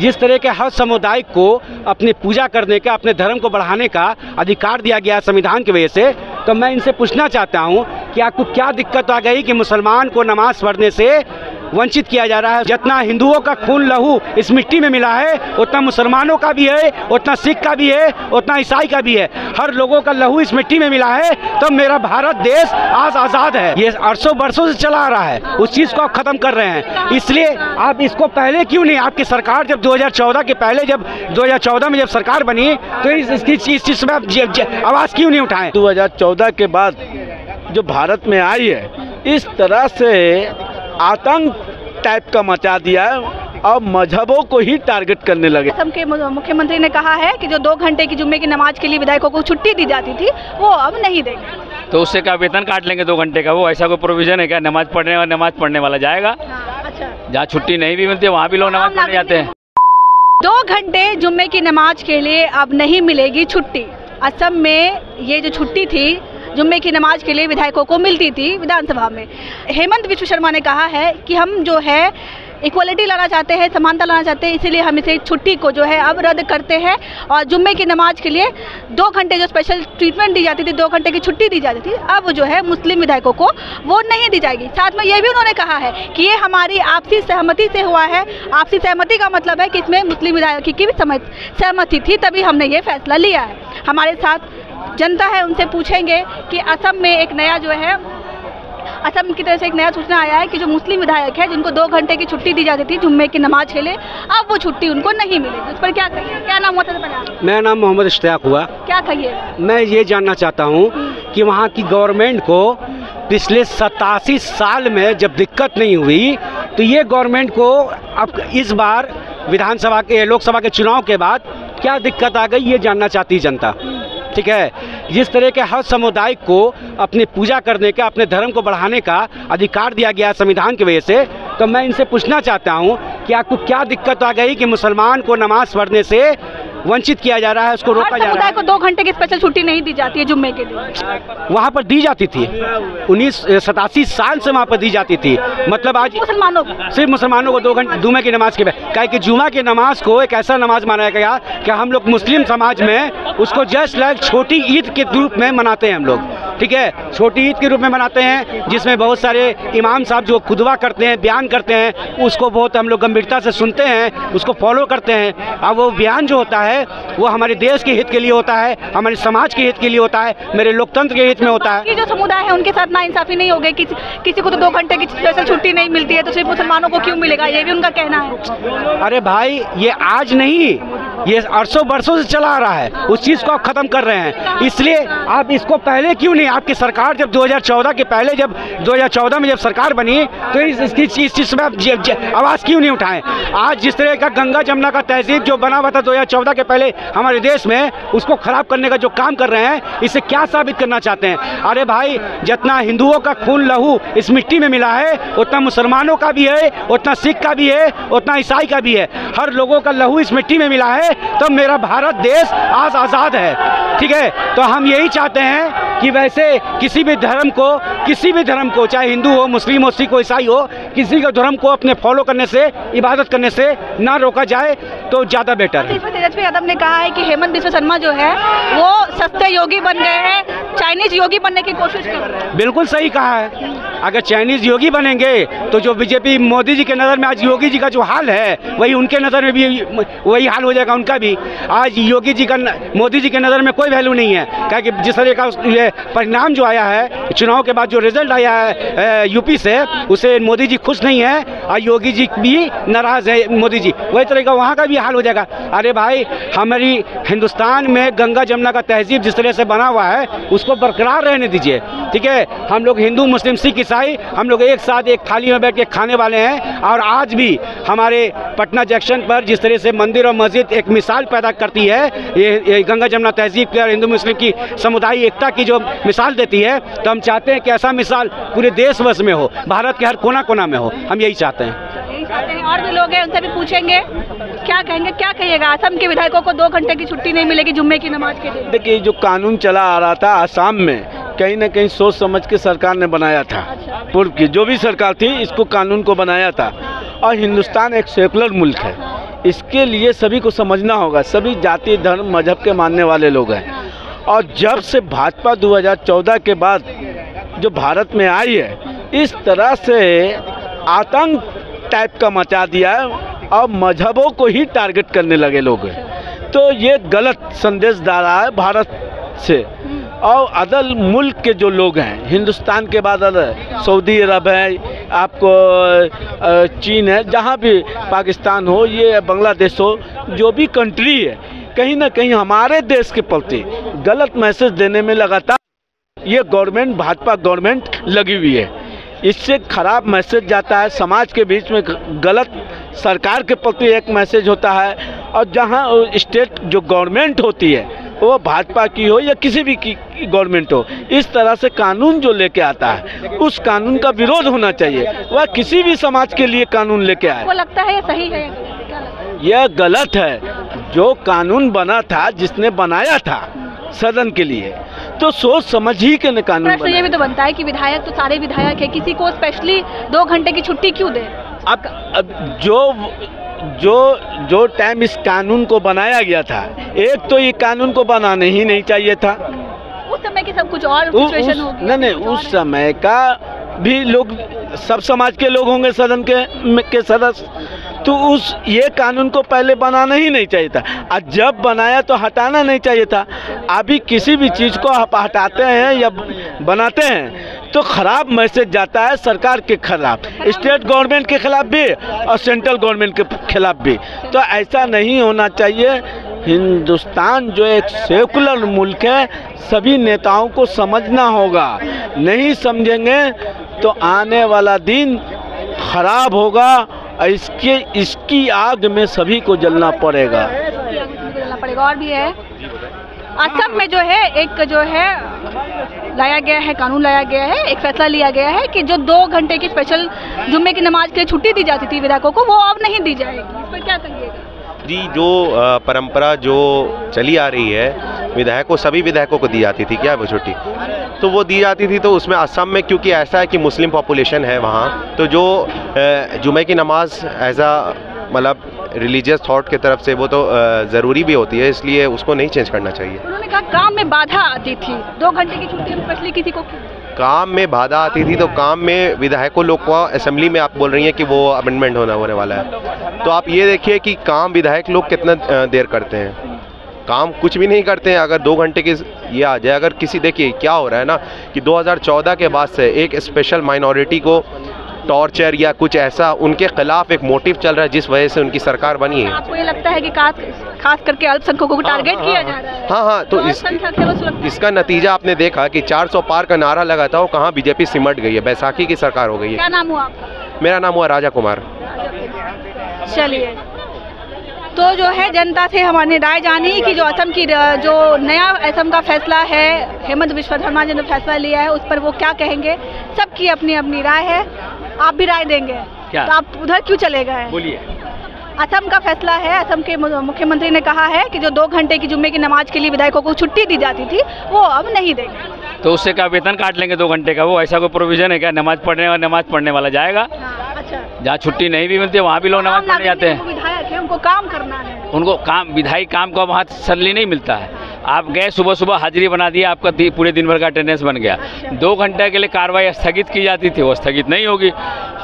जिस तरह के हर समुदाय को अपनी पूजा करने का, अपने धर्म को बढ़ाने का अधिकार दिया गया संविधान की वजह से, तो मैं इनसे पूछना चाहता हूं कि आपको क्या दिक्कत आ गई कि मुसलमान को नमाज पढ़ने से वंचित किया जा रहा है। जितना हिंदुओं का खून लहू इस मिट्टी में मिला है, उतना मुसलमानों का भी है, उतना सिख का भी है, उतना ईसाई का भी है। हर लोगों का लहू इस मिट्टी में मिला है, तो मेरा भारत देश आज आज़ाद है। ये 800 वर्षों से चला आ रहा है, उस चीज़ को आप ख़त्म कर रहे हैं। इसलिए आप इसको पहले क्यों नहीं, आपकी सरकार जब 2014 के पहले, जब 2014 में जब सरकार बनी, तो इस चीज़ में आप आवाज़ क्यों नहीं उठाएं? 2014 के बाद जो भारत में आई है, इस तरह से आतंक टाइप का मचा दिया है और मजहबों को ही टारगेट करने लगे। असम के मुख्यमंत्री ने कहा है कि जो 2 घंटे की जुम्मे की नमाज के लिए विधायकों को छुट्टी दी जाती थी, वो अब नहीं देंगे। तो उससे क्या वेतन काट लेंगे 2 घंटे का? वो ऐसा कोई प्रोविजन है क्या? नमाज पढ़ने वाला जाएगा। अच्छा, जहाँ छुट्टी नहीं भी मिलती है वहाँ भी लोग नमाज पढ़ने जाते हैं। 2 घंटे जुम्मे की नमाज के लिए अब नहीं मिलेगी छुट्टी। असम में ये जो छुट्टी थी जुम्मे की नमाज के लिए विधायकों को मिलती थी विधानसभा में, हेमंत बिस्वा शर्मा ने कहा है कि हम जो है इक्वलिटी लाना चाहते हैं, समानता लाना चाहते हैं, इसीलिए हम इसे छुट्टी को जो है अब रद्द करते हैं और जुम्मे की नमाज के लिए 2 घंटे जो स्पेशल ट्रीटमेंट दी जाती थी, 2 घंटे की छुट्टी दी जाती थी, अब जो है मुस्लिम विधायकों को वो नहीं दी जाएगी। साथ में ये भी उन्होंने कहा है कि ये हमारी आपसी सहमति से हुआ है। आपसी सहमति का मतलब है कि इसमें मुस्लिम विधायकों की भी सहमति थी, तभी हमने ये फैसला लिया है। हमारे साथ जनता है, उनसे पूछेंगे कि असम में एक नया जो है, असम की तरफ से एक नया सूचना आया है कि जो मुस्लिम विधायक है जिनको 2 घंटे की छुट्टी दी जाती थी जुम्मे की नमाज के लिए, अब वो छुट्टी उनको नहीं मिलेगी। उस पर क्या कहिए? क्या नाम हुआ था? मेरा नाम मोहम्मद इश्तियाक हुआ। क्या कहिए? मैं ये जानना चाहता हूँ कि वहाँ की गवर्नमेंट को पिछले 87 साल में जब दिक्कत नहीं हुई, तो ये गवर्नमेंट को अब इस बार विधानसभा के, लोकसभा के चुनाव के बाद क्या दिक्कत आ गई, ये जानना चाहती जनता। ठीक है, जिस तरह के हर समुदाय को अपनी पूजा करने का, अपने धर्म को बढ़ाने का अधिकार दिया गया संविधान की वजह से, तो मैं इनसे पूछना चाहता हूं कि आपको क्या दिक्कत आ गई कि मुसलमान को नमाज पढ़ने से वंचित किया जा रहा है, उसको रोका जा रहा है। समुदाय को 2 घंटे की स्पेशल छुट्टी नहीं दी जाती है जुम्मे के लिए। वहाँ पर दी जाती थी, 87 साल से वहाँ पर दी जाती थी। मतलब आज मुसलमानों को, सिर्फ मुसलमानों को 2 घंटे जुम्मे की नमाज के बाद, क्या कि जुम्मा की नमाज को एक ऐसा नमाज माना गया कि हम लोग मुस्लिम समाज में उसको जस्ट लाइक छोटी ईद के रूप में मनाते हैं हम लोग। ठीक है, छोटी ईद के रूप में मनाते हैं, जिसमें बहुत सारे इमाम साहब जो खुतबा करते हैं, बयान करते हैं, उसको बहुत हम लोग गंभीरता से सुनते हैं, उसको फॉलो करते हैं। अब वो बयान जो होता है वो हमारे देश के हित के लिए होता है, हमारे समाज के हित के लिए होता है, मेरे लोकतंत्र के हित में होता है। जो समुदाय है उनके साथ नाइंसाफी नहीं हो गई, किसी को तो 2 घंटे की स्पेशल छुट्टी नहीं मिलती है, तो सिर्फ मुसलमानों को क्यों मिलेगा, ये भी उनका कहना है। अरे भाई, ये आज नहीं, ये 800 वर्षों से चला आ रहा है, उस चीज़ को आप ख़त्म कर रहे हैं। इसलिए आप इसको पहले क्यों नहीं, आपकी सरकार जब 2014 के पहले, जब 2014 में जब सरकार बनी, तो इस चीज़ में आप आवाज़ क्यों नहीं उठाएं? आज जिस तरह का गंगा जमुना का तहजीब जो बना हुआ था 2014 के पहले हमारे देश में, उसको ख़राब करने का जो काम कर रहे हैं, इससे क्या साबित करना चाहते हैं? अरे भाई, जितना हिंदुओं का खून लहू इस मिट्टी में मिला है, उतना मुसलमानों का भी है, उतना सिख का भी है, उतना ईसाई का भी है। हर लोगों का लहू इस मिट्टी में मिला है, तो मेरा भारत देश आज आज़ाद है। ठीक है, तो हम यही चाहते हैं कि वैसे किसी भी धर्म को, चाहे हिंदू हो, मुस्लिम हो, सिख हो, ईसाई हो, किसी के धर्म को अपने फॉलो करने से, इबादत करने से ना रोका जाए तो ज़्यादा बेटर है। तेजस्वी यादव ने कहा है कि हेमंत बिस्वा शर्मा जो है वो सस्ते योगी बन गए हैं, चाइनीज योगी बनने की कोशिश कर रहे हैं। बिल्कुल सही कहा है। अगर चाइनीज योगी बनेंगे तो जो बीजेपी, मोदी जी के नज़र में आज योगी जी का जो हाल है, वही उनके नज़र में भी वही हाल हो जाएगा उनका भी। आज योगी जी का, मोदी जी के नज़र में कोई वैल्यू नहीं है, क्योंकि जिस तरह का परिणाम जो आया है चुनाव के बाद, जो रिजल्ट आया है यूपी से, उसे मोदी जी खुश नहीं है और योगी जी भी नाराज़ है, मोदी जी। वही तरह का वहाँ का भी हाल हो जाएगा। अरे भाई, हमारी हिंदुस्तान में गंगा जमुना का तहजीब जिस तरह से बना हुआ है, उसको बरकरार रहने दीजिए। ठीक है, हम लोग हिंदू, मुस्लिम, सिख, ईसाई, हम लोग एक साथ एक थाली में बैठ के खाने वाले हैं। और आज भी हमारे पटना जंक्शन पर जिस तरह से मंदिर और मस्जिद एक मिसाल पैदा करती है, ये गंगा जमुना तहजीब की और हिंदू मुस्लिम की समुदाय एकता की जो मिसाल देती है, तो हम चाहते हैं कि ऐसा मिसाल पूरे देश में हो, भारत के हर कोना कोना में हो। हम यही चाहते हैं। और भी लोग हैं, उनसे भी पूछेंगे, क्या कहेंगे, क्या कहिएगा? असम के विधायकों को 2 घंटे की छुट्टी नहीं मिलेगी जुम्मे की नमाज के दिन। देखिए, जो कानून चला आ रहा था आसाम में, कहीं ना कहीं सोच समझ के सरकार ने बनाया था। पूर्व की जो भी सरकार थी, इसको कानून को बनाया था। और हिंदुस्तान एक सेकुलर मुल्क है, इसके लिए सभी को समझना होगा। सभी जाति धर्म मजहब के मानने वाले लोग हैं, और जब से भाजपा 2014 के बाद जो भारत में आई है, इस तरह से आतंक टाइप का मचा दिया है और मजहबों को ही टारगेट करने लगे लोग। तो ये गलत संदेश डाला है भारत से। और अदर मुल्क के जो लोग हैं, हिंदुस्तान के बाद अदर सऊदी अरब है, आपको चीन है, जहाँ भी पाकिस्तान हो, ये बांग्लादेश हो, जो भी कंट्री है, कहीं ना कहीं हमारे देश के प्रति गलत मैसेज देने में लगातार ये गवर्नमेंट, भाजपा गवर्नमेंट लगी हुई है। इससे खराब मैसेज जाता है समाज के बीच में, गलत सरकार के प्रति एक मैसेज होता है। और जहाँ स्टेट जो गवर्नमेंट होती है, वो भाजपा की हो या किसी भी की गवर्नमेंट हो, इस तरह से कानून जो लेके आता है, उस कानून का विरोध होना चाहिए। वह किसी भी समाज के लिए कानून लेके आए, वो लगता है ये सही है, यह गलत है। जो कानून बना था, जिसने बनाया था सदन के लिए, तो सोच समझ ही के ने कानून प्रश्न ये भी तो बनता है कि विधायक तो सारे विधायक है, किसी को स्पेशली 2 घंटे की छुट्टी क्यों दे? अब जो टाइम इस कानून को बनाया गया था, एक तो ये कानून को बनाने ही नहीं चाहिए था। उस समय की सब कुछ और सिचुएशन होगी। नहीं, उस समय का भी लोग, सब समाज के लोग होंगे सदन के सदस्य, तो ये कानून को पहले बनाना ही नहीं चाहिए था। और जब बनाया तो हटाना नहीं चाहिए था। अभी किसी भी चीज़ को आप हटाते हैं या बनाते हैं तो खराब मैसेज जाता है सरकार के खिलाफ, स्टेट गवर्नमेंट के खिलाफ भी और सेंट्रल गवर्नमेंट के खिलाफ भी। तो ऐसा नहीं होना चाहिए। हिंदुस्तान जो एक सेकुलर मुल्क है, सभी नेताओं को समझना होगा। नहीं समझेंगे तो आने वाला दिन खराब होगा। इसकी आग में सभी को जलना पड़ेगा। और भी है, असम में जो है एक लाया गया है, कानून लाया गया है, एक फैसला लिया गया है कि जो 2 घंटे की स्पेशल जुम्मे की नमाज के लिए छुट्टी दी जाती थी विधायकों को, वो अब नहीं दी जाएगी। इस पर क्या कहिएगा? जी, जो परंपरा जो चली आ रही है, विधायकों, सभी विधायकों को दी जाती थी क्या वो छुट्टी, तो वो दी जाती थी। तो उसमें असम में क्योंकि ऐसा है कि मुस्लिम पॉपुलेशन है वहाँ, तो जो जुमे की नमाज एज आ मतलब रिलीजियस थॉट की तरफ से वो तो ज़रूरी भी होती है, इसलिए उसको नहीं चेंज करना चाहिए। उन्होंने कहा काम में बाधा आती थी, 2 घंटे की छुट्टी स्पेशली किसी को काम में बाधा आती थी, तो काम में विधायकों लोग को असेंबली में आप बोल रही हैं कि वो अमेंडमेंट होने वाला है, तो आप ये देखिए कि काम विधायक लोग कितना देर करते हैं, काम कुछ भी नहीं करते हैं। अगर 2 घंटे की ये आ जाए, अगर किसी, देखिए क्या हो रहा है ना कि 2014 के बाद से एक स्पेशल माइनॉरिटी को टॉर्चर या कुछ ऐसा उनके खिलाफ एक मोटिव चल रहा है, जिस वजह से उनकी सरकार बनी है। आपको ये लगता है कि खास करके अल्पसंख्यकों को टारगेट किया जा रहा है? हाँ, तो इसका नतीजा आपने देखा कि 400 पार का नारा लगा था, वो कहाँ बीजेपी सिमट गई है, बैसाखी की सरकार हो गई है। क्या नाम हुआ आपका? मेरा नाम हुआ राजा कुमार। चलिए, तो जो है जनता से हमारी राय जानी कि जो असम की जो नया असम का फैसला है, हेमंत बिस्वा शर्मा जी ने फैसला लिया है, उस पर वो क्या कहेंगे। सबकी अपनी अपनी राय है, आप भी राय देंगे क्या? तो आप उधर क्यों चले गए? बोलिए। असम का फैसला है, असम के मुख्यमंत्री ने कहा है कि जो 2 घंटे की जुम्मे की नमाज के लिए विधायकों को छुट्टी दी जाती थी, वो अब नहीं देंगे। तो उससे क्या वेतन काट लेंगे 2 घंटे का? वो ऐसा कोई प्रोविजन है क्या? नमाज पढ़ने वाला जाएगा। अच्छा, जहाँ छुट्टी नहीं भी मिलती है वहाँ भी लोग नमाज पढ़ने जाते हैं। विधायक है, उनको काम करना है, उनको काम, विधायी काम का वहाँ सैलरी नहीं मिलता है। आप गए सुबह हाजिरी बना दिया, आपका पूरे दिन भर का अटेंडेंस बन गया। 2 घंटे के लिए कार्रवाई स्थगित की जाती थी, वो स्थगित नहीं होगी।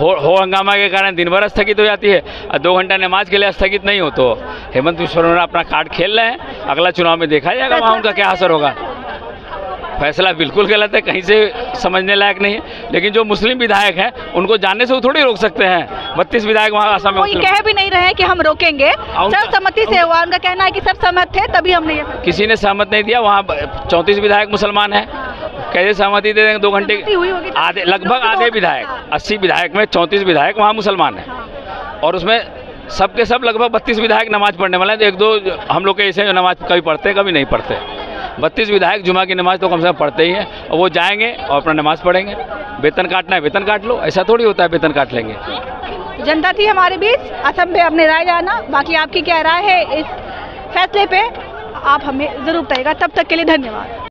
हो हंगामा के कारण दिन भर स्थगित हो जाती है, और 2 घंटा नमाज के लिए स्थगित नहीं हो, तो हेमंत बिस्वा शर्मा अपना कार्ड खेल रहे हैं। अगला चुनाव में देखा जाएगा वहाँ उनका क्या असर होगा। फैसला बिल्कुल गलत है, कहीं से समझने लायक नहीं है। लेकिन जो मुस्लिम विधायक हैं उनको जाने से वो थोड़ी रोक सकते हैं। 32 विधायक वहाँ असम में, कोई कह भी नहीं रहे कि हम रोकेंगे, सर्वसम्मति से हुआ। उनका कहना है कि सब सहमत थे तभी हमने, किसी ने सहमत नहीं दिया। वहाँ 34 विधायक मुसलमान हैं, कैसे सहमति दे देंगे 2 घंटे? आधे, लगभग आधे विधायक, 80 विधायक में 34 विधायक वहाँ मुसलमान हैं, और उसमें सब के सब लगभग 32 विधायक नमाज पढ़ने वाले हैं। 1-2 हम लोग के ऐसे जो नमाज कभी पढ़ते हैं कभी नहीं पढ़ते। 32 विधायक जुमा की नमाज तो कम से कम पढ़ते ही हैं, और वो जाएंगे और अपना नमाज पढ़ेंगे। वेतन काटना है वेतन काट लो, ऐसा थोड़ी होता है वेतन काट लेंगे। जनता थी हमारे बीच, असम पे अपने राय जाना। बाकी आपकी क्या राय है इस फैसले पे, आप हमें ज़रूर बताइएगा। तब तक के लिए धन्यवाद।